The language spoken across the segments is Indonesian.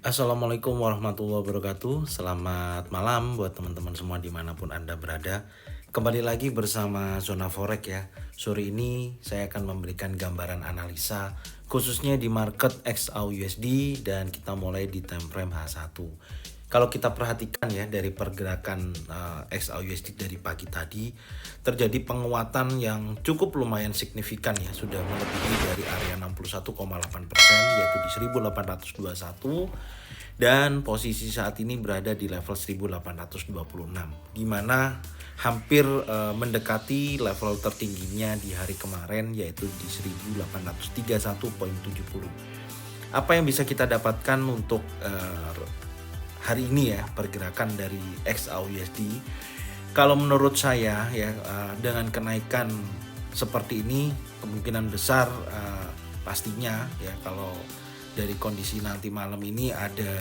Assalamualaikum warahmatullahi wabarakatuh. Selamat malam buat teman-teman semua dimanapun Anda berada. Kembali lagi bersama Zona Forex ya. Sore ini saya akan memberikan gambaran analisa khususnya di market XAUUSD dan kita mulai di time frame H1. Kalau kita perhatikan ya dari pergerakan XAUUSD dari pagi tadi terjadi penguatan yang cukup lumayan signifikan ya, sudah melebihi dari area 61,8% yaitu di 1821 dan posisi saat ini berada di level 1826 di mana hampir mendekati level tertingginya di hari kemarin yaitu di 1831,70. Apa yang bisa kita dapatkan untuk hari ini ya pergerakan dari XAUUSD? Kalau menurut saya ya dengan kenaikan seperti ini kemungkinan besar pastinya ya kalau dari kondisi nanti malam ini ada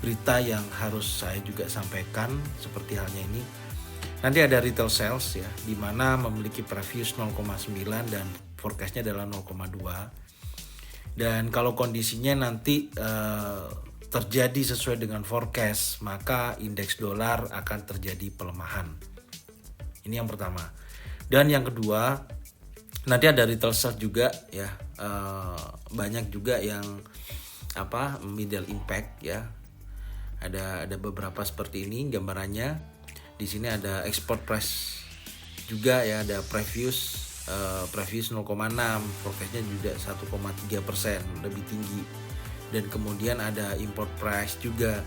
berita yang harus saya juga sampaikan seperti halnya ini. Nanti ada retail sales ya di mana memiliki previous 0,9 dan forecastnya adalah 0,2. Dan kalau kondisinya nanti terjadi sesuai dengan forecast, maka indeks dolar akan terjadi pelemahan. Ini yang pertama. Dan yang kedua, nanti ada retail sales juga ya, banyak juga yang middle impact ya. Ada beberapa seperti ini gambarannya. Di sini ada export price juga ya, ada previous 0,6, forecastnya juga 1,3% lebih tinggi. Dan kemudian ada import price juga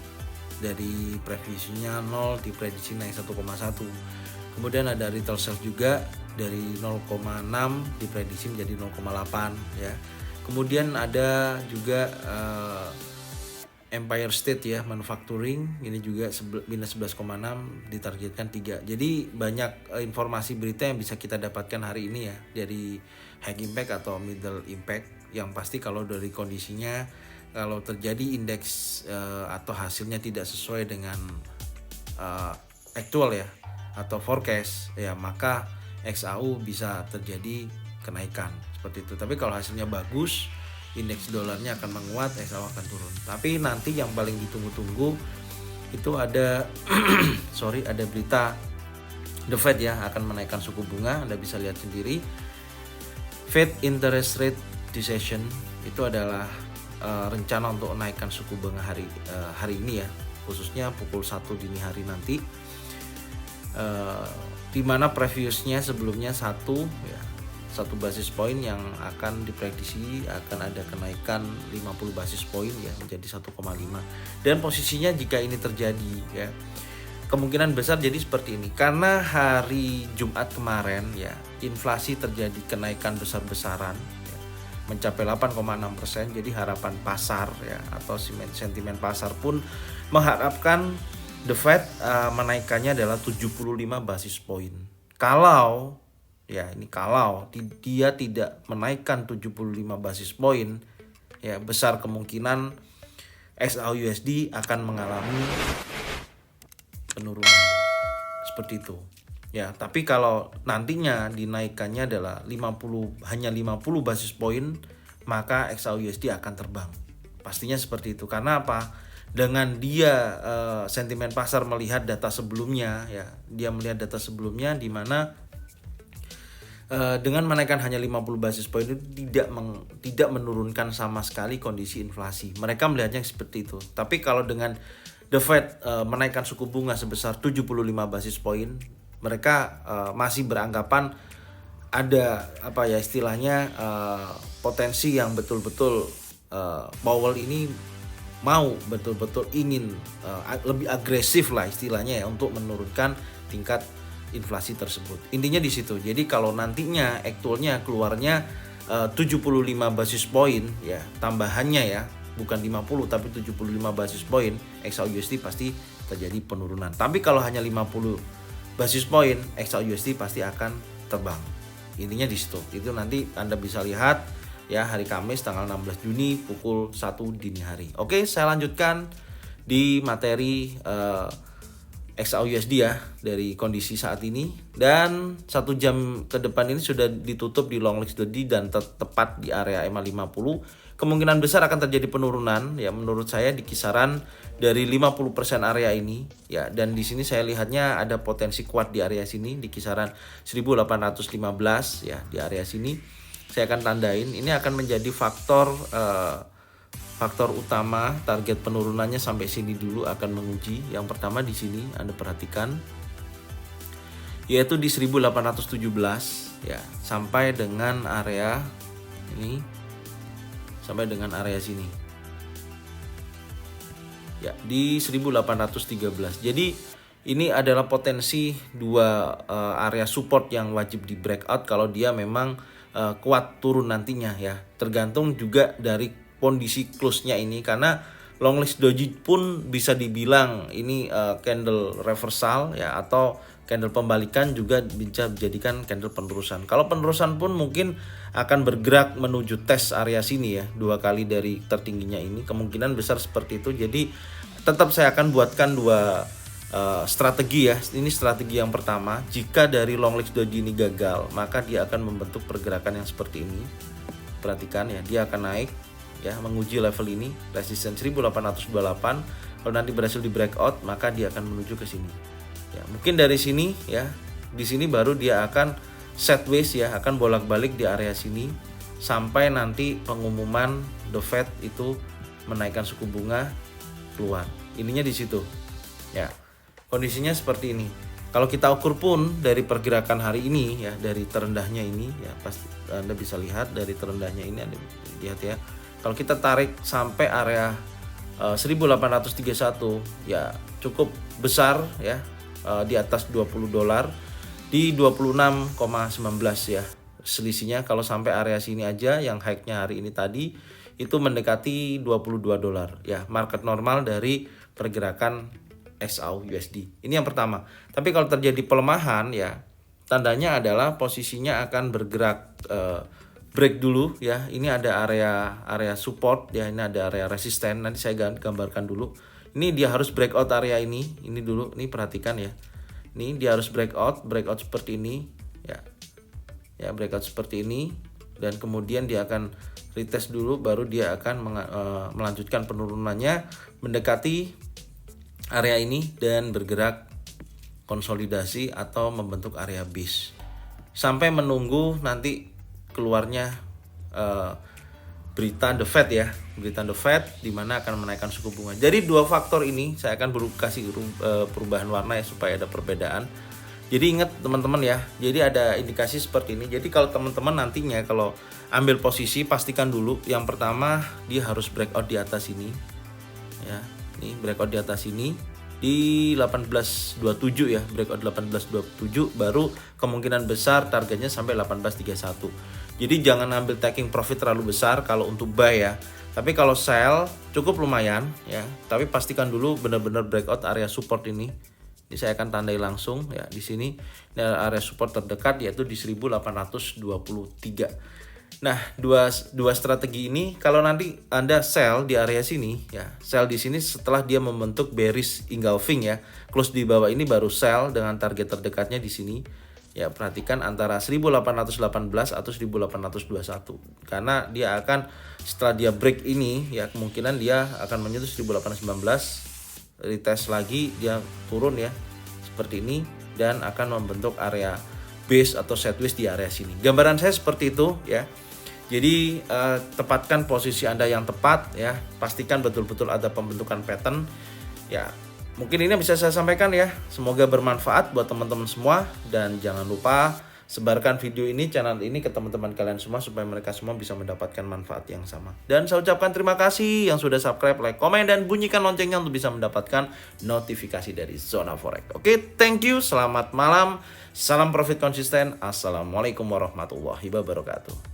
dari previsinya 0 diprediksi naik 1,1. Kemudian ada retail sales juga dari 0,6 diprediksi menjadi 0,8 ya. Kemudian ada juga Empire State ya, manufacturing ini juga minus 11,6 ditargetkan 3. Jadi banyak informasi berita yang bisa kita dapatkan hari ini ya dari high impact atau middle impact. Yang pasti kalau dari kondisinya kalau terjadi indeks atau hasilnya tidak sesuai dengan actual ya atau forecast ya, maka XAU bisa terjadi kenaikan seperti itu. Tapi kalau hasilnya bagus, indeks dolarnya akan menguat, XAU akan turun. Tapi nanti yang paling ditunggu-tunggu itu ada ada berita The Fed ya akan menaikkan suku bunga. Anda bisa lihat sendiri. Fed interest rate decision itu adalah rencana untuk menaikkan suku bunga hari ini ya, khususnya pukul 1 dini hari nanti, di mana previousnya sebelumnya 1 basis poin yang akan diprediksi akan ada kenaikan 50 basis poin ya menjadi 1,5. Dan posisinya jika ini terjadi ya kemungkinan besar jadi seperti ini karena hari Jumat kemarin ya inflasi terjadi kenaikan besar-besaran mencapai 8,6%. Jadi harapan pasar ya atau sentimen pasar pun mengharapkan The Fed menaikkannya adalah 75 basis poin. Kalau dia tidak menaikkan 75 basis poin ya besar kemungkinan XAUUSD akan mengalami penurunan seperti itu. Ya, tapi kalau nantinya dinaikkannya adalah hanya 50 basis poin, maka XAUUSD akan terbang. Pastinya seperti itu. Karena apa? Dengan dia sentimen pasar melihat data sebelumnya ya, dia melihat data sebelumnya di mana dengan menaikkan hanya 50 basis poin itu tidak menurunkan sama sekali kondisi inflasi. Mereka melihatnya seperti itu. Tapi kalau dengan The Fed menaikkan suku bunga sebesar 75 basis poin, mereka masih beranggapan ada istilahnya potensi yang betul-betul Powell ini mau betul-betul ingin lebih agresif lah istilahnya ya untuk menurunkan tingkat inflasi tersebut. Intinya di situ. Jadi kalau nantinya aktualnya keluarnya 75 basis poin ya tambahannya ya, bukan 50 tapi 75 basis poin, XAUUSD pasti terjadi penurunan. Tapi kalau hanya 50 basis poin, XAUUSD pasti akan terbang. Intinya di situ. Itu nanti Anda bisa lihat ya hari Kamis tanggal 16 Juni pukul 1 dini hari. Oke, saya lanjutkan di materi XAUUSD ya dari kondisi saat ini, dan 1 jam ke depan ini sudah ditutup di long liquidity dan tepat di area EMA 50. kemungkinan besar akan terjadi penurunan ya menurut saya di kisaran dari 50% area ini ya, dan di sini saya lihatnya ada potensi kuat di area sini di kisaran 1815 ya, di area sini saya akan tandain ini akan menjadi faktor utama. Target penurunannya sampai sini dulu akan menguji. Yang pertama di sini Anda perhatikan yaitu di 1817 ya, sampai dengan area ini, sampai dengan area sini ya, di 1813. Jadi ini adalah potensi dua area support yang wajib di breakout kalau dia memang kuat turun nantinya ya. Tergantung juga dari kondisi close-nya ini, karena longlist doji pun bisa dibilang ini candle reversal ya, atau candle pembalikan juga bisa dijadikan candle penerusan. Kalau penerusan pun mungkin akan bergerak menuju tes area sini ya, 2 kali dari tertingginya ini, kemungkinan besar seperti itu. Jadi tetap saya akan buatkan 2 strategi ya. Ini strategi yang pertama, jika dari longlist doji ini gagal, maka dia akan membentuk pergerakan yang seperti ini. Perhatikan ya, dia akan naik ya, menguji level ini resisten 1828. Kalau nanti berhasil di breakout, maka dia akan menuju ke sini ya. Mungkin dari sini ya, di sini baru dia akan sideways ya, akan bolak-balik di area sini sampai nanti pengumuman The Fed itu menaikkan suku bunga keluar. Ininya di situ ya, kondisinya seperti ini. Kalau kita ukur pun dari pergerakan hari ini ya, dari terendahnya ini ya, pasti Anda bisa lihat dari terendahnya ini, Anda lihat ya. Kalau kita tarik sampai area 1831 ya, cukup besar ya, di atas $20 di 26,19 ya selisihnya. Kalau sampai area sini aja yang high-nya hari ini tadi itu mendekati $22 ya, market normal dari pergerakan XAU USD. Ini yang pertama. Tapi kalau terjadi pelemahan ya, tandanya adalah posisinya akan bergerak break dulu ya. Ini ada area support ya, ini ada area resisten. Nanti saya gambarkan dulu. Ini dia harus breakout area ini dulu. Ini perhatikan ya. Ini dia harus breakout seperti ini ya. Ya, breakout seperti ini, dan kemudian dia akan retest dulu, baru dia akan melanjutkan penurunannya mendekati area ini dan bergerak konsolidasi atau membentuk area base sampai menunggu nanti keluarnya berita The Fed ya, berita The Fed di mana akan menaikkan suku bunga. Jadi 2 faktor ini saya akan kasih perubahan warna ya supaya ada perbedaan. Jadi ingat teman-teman ya, jadi ada indikasi seperti ini. Jadi kalau teman-teman nantinya kalau ambil posisi, pastikan dulu yang pertama dia harus breakout di atas ini ya. Ini breakout di atas ini di 1827 ya, breakout 1827, baru kemungkinan besar targetnya sampai 1831. Jadi jangan ambil taking profit terlalu besar kalau untuk buy ya. Tapi kalau sell cukup lumayan ya, tapi pastikan dulu benar-benar breakout area support ini. Ini saya akan tandai langsung ya di sini. Ini area support terdekat yaitu di 1823. Nah, dua strategi ini kalau nanti Anda sell di area sini ya, sell di sini setelah dia membentuk bearish engulfing ya, close di bawah ini baru sell dengan target terdekatnya di sini. Ya, perhatikan antara 1818 atau 1821. Karena dia akan setelah dia break ini ya, kemungkinan dia akan menyentuh 1819, retest lagi, dia turun ya seperti ini dan akan membentuk area base atau sideways di area sini. Gambaran saya seperti itu ya. Jadi tepatkan posisi Anda yang tepat ya, pastikan betul-betul ada pembentukan pattern ya. Mungkin ini bisa saya sampaikan ya. Semoga bermanfaat buat teman-teman semua, dan jangan lupa sebarkan video ini, channel ini ke teman-teman kalian semua supaya mereka semua bisa mendapatkan manfaat yang sama. Dan saya ucapkan terima kasih yang sudah subscribe, like, komen, dan bunyikan loncengnya untuk bisa mendapatkan notifikasi dari Zona Forex. Oke, thank you. Selamat malam. Salam profit konsisten. Assalamualaikum warahmatullahi wabarakatuh.